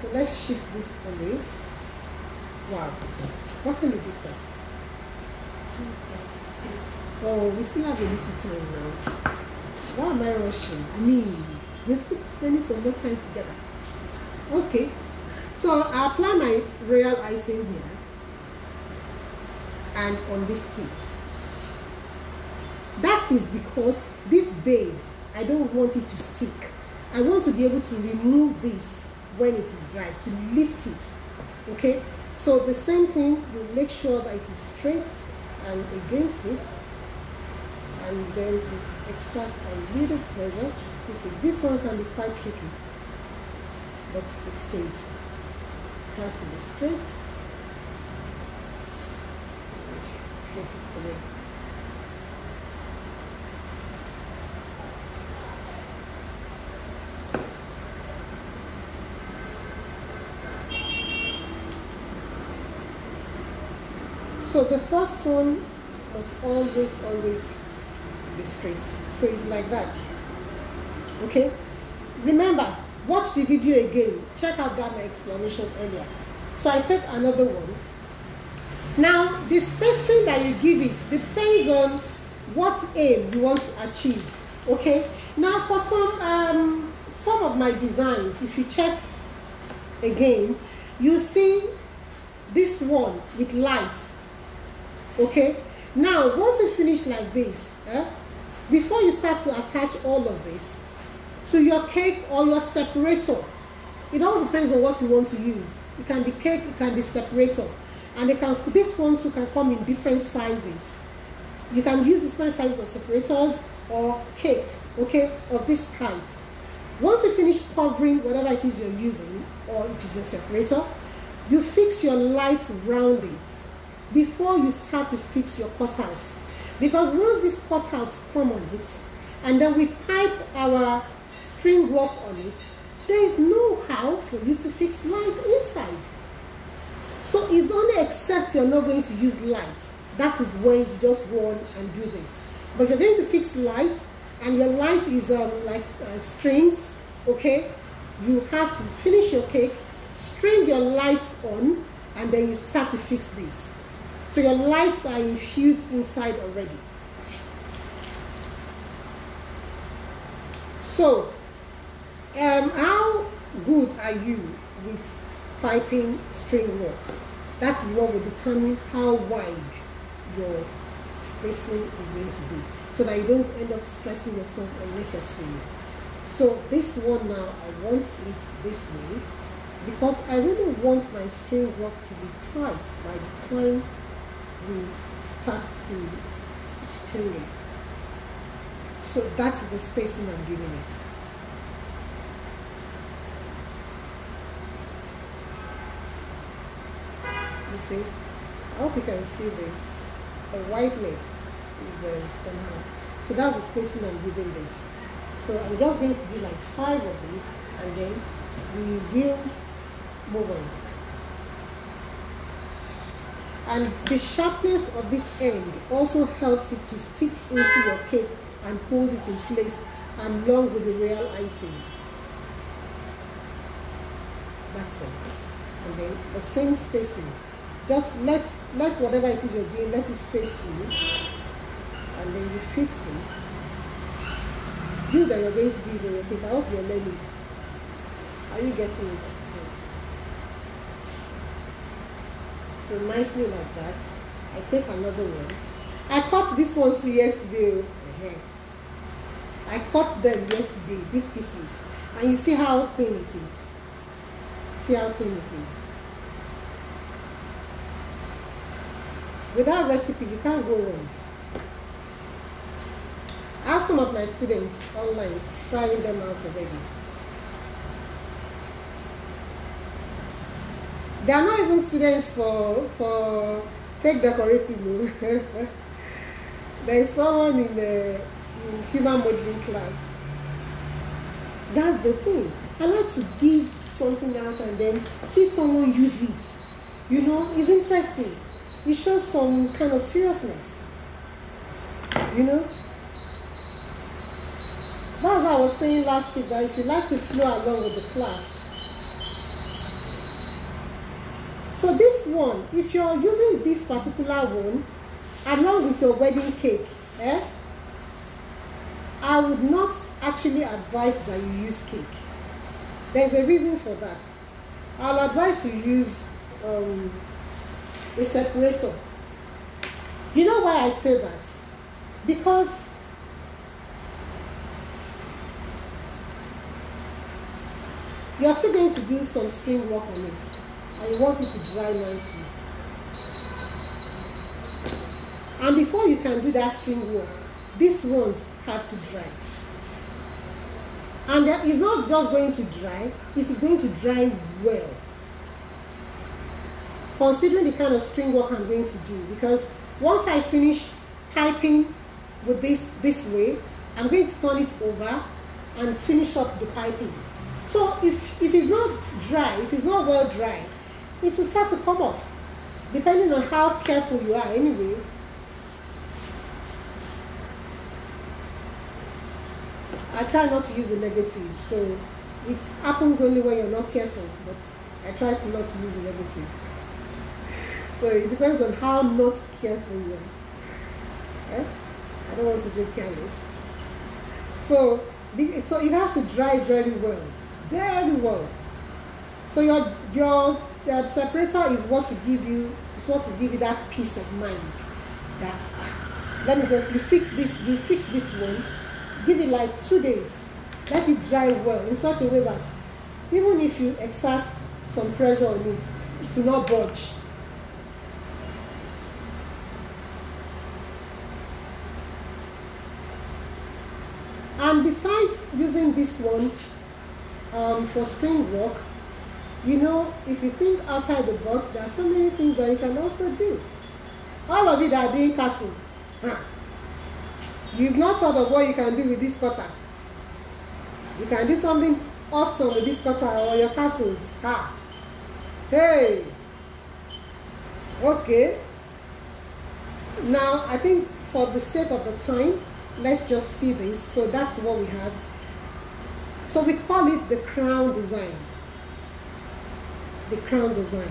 So let's shift this away. Wow. What's going to be distance? 2:33. Oh, we still have a little time now. Why am I rushing? We're still spending some more time together. Okay. So I apply my royal icing here and on this tip. That is because this base, I don't want it to stick. I want to be able to remove this when it is dry, to lift it, okay? So the same thing, you make sure that it is straight and against it, and then you exert a little pressure to stick it. This one can be quite tricky, but it stays. It has to be straight. Force it away. So the first one must always be straight. So it's like that. Okay? Remember, watch the video again. Check out that my explanation earlier. So I take another one. Now, the spacing that you give it depends on what aim you want to achieve. Okay? Now, for some of my designs, if you check again, you see this one with lights. Okay, now once you finish like this, before you start to attach all of this to your cake or your separator, it all depends on what you want to use. It can be cake, it can be separator, and this one too can come in different sizes. You can use different sizes of separators or cake, okay, of this height. Once you finish covering whatever it is you're using, or if it's your separator, you fix your light around it before you start to fix your cutouts. Because once these cutouts come on it, and then we pipe our string work on it, there is no how for you to fix light inside. So it's only except you're not going to use light. That is when you just go on and do this. But if you're going to fix light, and your light is strings, okay, you have to finish your cake, string your lights on, and then you start to fix this. So your lights are infused inside already. So, how good are you with piping string work? That is what will determine how wide your spacing is going to be, so that you don't end up stressing yourself unnecessarily. So this one now, I want it this way, because I really want my string work to be tight by the time we start to string it. So that is the spacing I'm giving it. You see? I hope you can see this. The whiteness is somehow. So that's the spacing I'm giving this. So I'm just going to do like 5 of these, and then we will move on. And the sharpness of this end also helps it to stick into your cake and hold it in place along with the real icing. That's it. And then the same spacing. Just let whatever it is you're doing, let it face you, and then you fix it. You that you're going to do it in your cake. I hope you're learning. Are you getting it? Yes. So nicely like that. I take another one. I cut this one yesterday. I cut them yesterday, these pieces. And you see how thin it is. See how thin it is. With that recipe, you can't go wrong. I have some of my students online trying them out already. They are not even students for cake decorating. There is someone in human modeling class. That's the thing. I like to give something out and then see someone use it. You know, it's interesting. It shows some kind of seriousness. You know? That's what I was saying last week, that if you like to flow along with the class. So this one, if you're using this particular one along with your wedding cake, I would not actually advise that you use cake. There's a reason for that. I'll advise you use a separator. You know why I say that? Because you're still going to do some string work on it, and you want it to dry nicely. And before you can do that string work, these ones have to dry. And it's not just going to dry, it is going to dry well. Considering the kind of string work I'm going to do, because once I finish piping with this way, I'm going to turn it over and finish up the piping. So if it's not dry, if it's not well dry, it will start to come off, depending on how careful you are anyway. I try not to use the negative, so it happens only when you're not careful, but I try to not to use the negative. So it depends on how not careful you are. I don't want to say careless. So it has to dry very well. Very well. So your separator is what will give you that peace of mind. That let me just you fix this one, give it like 2 days. Let it dry well in such a way that even if you exert some pressure on it, it will not budge. And besides using this one for string work, you know, if you think outside the box, there are so many things that you can also do. All of you that are doing castle, you've not thought of what you can do with this cutter. You can do something awesome with this cutter or your castles. Hey! Okay. Now, I think for the sake of the time, let's just see this. So that's what we have. So we call it the crown design. The crown design.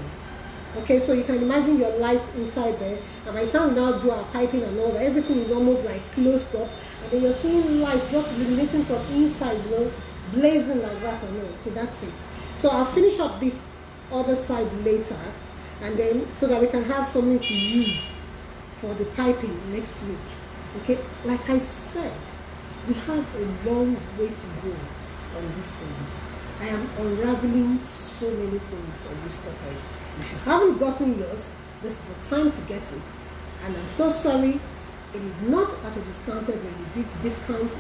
Okay, so you can imagine your lights inside there, and by the time we now do our piping and all that, everything is almost like closed up, and then you're seeing light just illuminating from inside, you know, blazing like that and all. So that's it. So I'll finish up this other side later, and then so that we can have something to use for the piping next week. Okay, like I said, we have a long way to go on these things. I am unraveling so many things on these cutters. If you haven't gotten yours, this is the time to get it. And I'm so sorry, it is not at a discounted rate. We did discount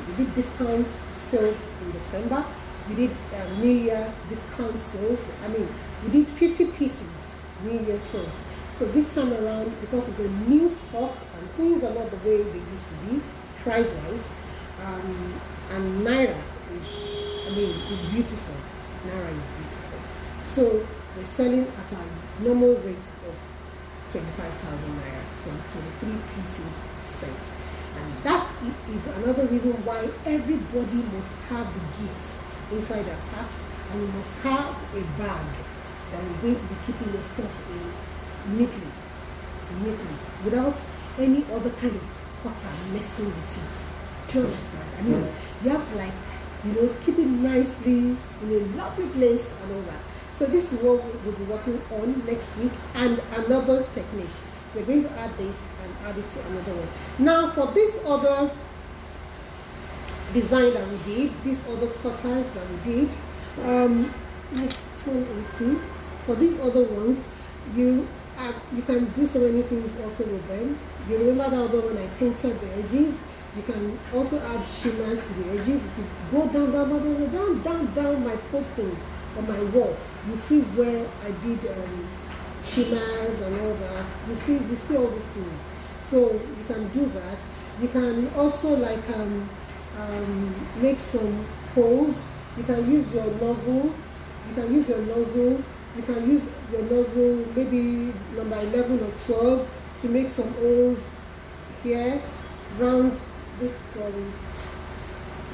sales in December. We did New Year discount sales. I mean, we did 50 pieces New Year sales. So this time around, because it's a new stock and things are not the way they used to be, price-wise, and Naira is beautiful. Naira is beautiful. So we're selling at a normal rate of 25,000 Naira from 23 pieces set. And that is another reason why everybody must have the gifts inside their packs, and you must have a bag that you're going to be keeping your stuff in neatly, without any other kind of cutter messing with it. Do you understand? I mean, you have to keep it nicely in a lovely place and all that. So this is what we'll be working on next week, and another technique. We're going to add this and add it to another one. Now for this other design that we did, these other cutters that we did, let's turn and see. For these other ones, you can do so many things also with them. You remember that other one I painted the edges? You can also add shimmers to the edges. If you go down my postings on my wall, you see where I did shimmers and all that. You see all these things. So you can do that. You can also make some holes. You can use your nozzle. You can use your nozzle maybe number 11 or 12 to make some holes here around this.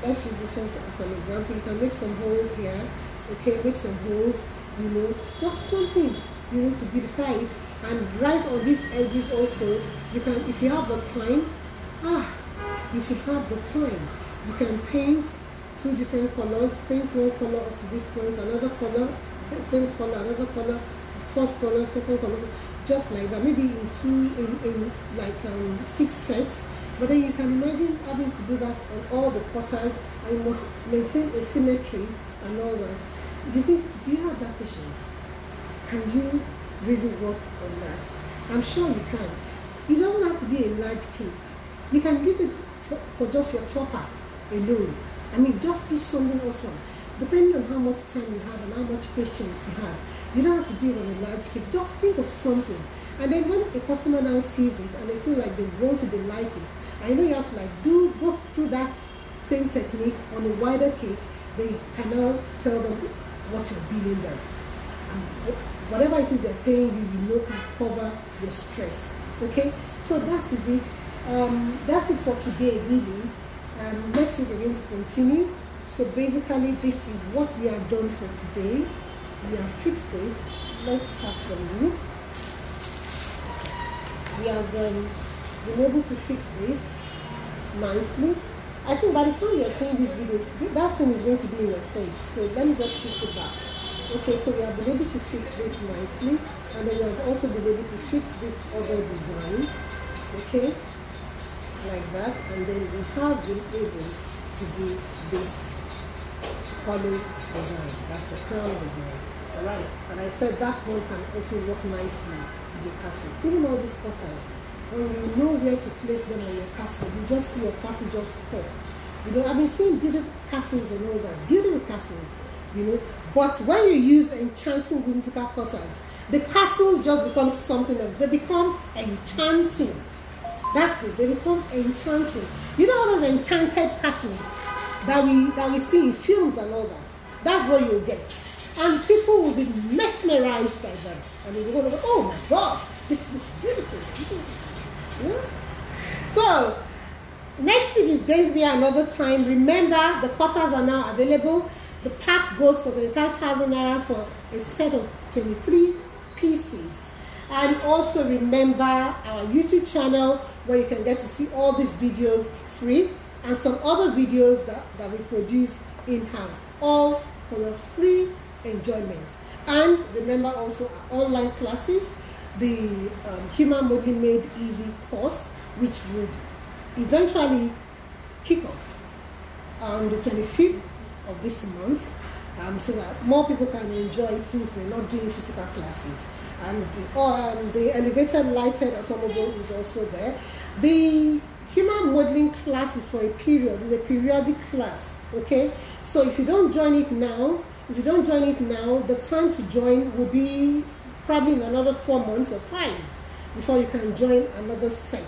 Let's use this one as an example. You can make some holes here. Okay, make some holes. Just something to beautify it. And right on these edges also, you can, if you have the time, you can paint two different colors. Paint one color up to this point, another color, same color, another color, first color, second color, just like that. Maybe in 6 sets. But then you can imagine having to do that on all the cutters, and you must maintain a symmetry and all that. Do you have that patience? Can you really work on that? I'm sure you can. It doesn't have to be a large cake. You can use it for just your topper alone. I mean, just do something awesome. Depending on how much time you have and how much patience you have. You don't have to do it on a large cake. Just think of something. And then when a customer now sees it and they feel like they want it, they like it, I know you have to go through that same technique on a wider cake. They can now tell them what you're billing them. And whatever it is they're paying you, can cover your stress. Okay? So that is it. That's it for today, really. Next week we're going to continue. So basically this is what we have done for today. We have fixed this. Let's have some look. We have been able to fix this nicely. I think by the time you're seeing these videos, that thing is going to be in your face. So let me just shoot it back. Okay, so we have been able to fix this nicely, and then we have also been able to fix this other design. Okay, like that, and then we have been able to do this hollow design. That's the crown design. Alright, and I said that one can also work nicely with your castle. Even all these cutters, when you know where to place them on your castle, you just see your castle just pop. I've been seeing beautiful castles and all that, beautiful castles, but when you use Enchantin Whimsical Cutters, the castles just become something else. They become enchanting. That's it, they become enchanting. All those enchanted castles that we see in films and all that, that's what you'll get. And people will be mesmerized by them. And they'll go, oh my God, this looks beautiful. Yeah? So, next week is going to be another time. Remember, the cutters are now available. The pack goes for 25,000 Naira for a set of 23 pieces. And also remember our YouTube channel where you can get to see all these videos free and some other videos that we produce in-house, all for your free enjoyment. And remember also our online classes, the Human Modeling Made Easy course, which would eventually kick off on the 25th of this month. so that more people can enjoy it since we're not doing physical classes. And the elevated lighted automobile is also there. The human modeling class is for a period, it's a periodic class, okay? So if you don't join it now, the time to join will be probably in another 4 months or 5 before you can join another set.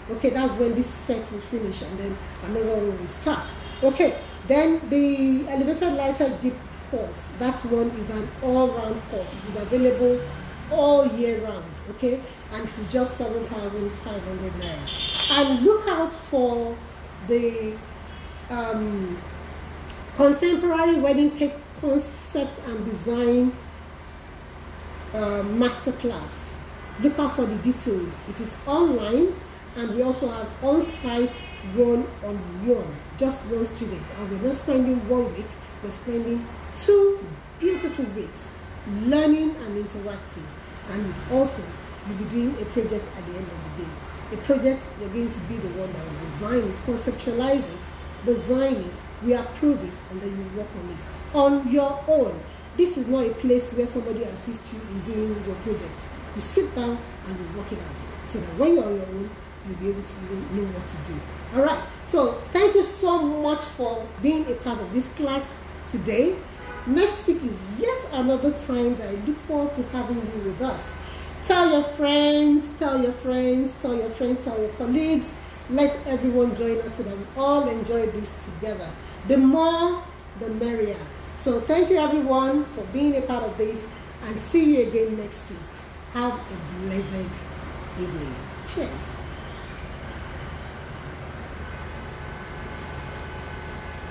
Okay, that's when this set will finish and then another one will start. Okay, then the elevated lighted Jeep course, that one is an all-round course. It is available all year round, okay, and it's just 7,500 naira. And look out for the contemporary wedding cake concept and design masterclass. Look out for the details. It is online, and we also have on-site one-on-one, just one student, and we're not spending 1 week, we're spending 2 beautiful weeks learning and interacting. And also you'll be doing a project at the end of the day. A project, you're going to be the one that will design it, conceptualize it, design it, we approve it, and then you work on it on your own. This is not a place where somebody assists you in doing your projects. You sit down and you work it out, so that when you're on your own, you'll be able to know what to do. All right, so thank you so much for being a part of this class today. Next week is yet another time that I look forward to having you with us. Tell your friends, tell your friends, tell your friends, tell your colleagues. Let everyone join us so that we all enjoy this together. The more, the merrier. So thank you everyone for being a part of this, and see you again next week. Have a blessed evening. Cheers.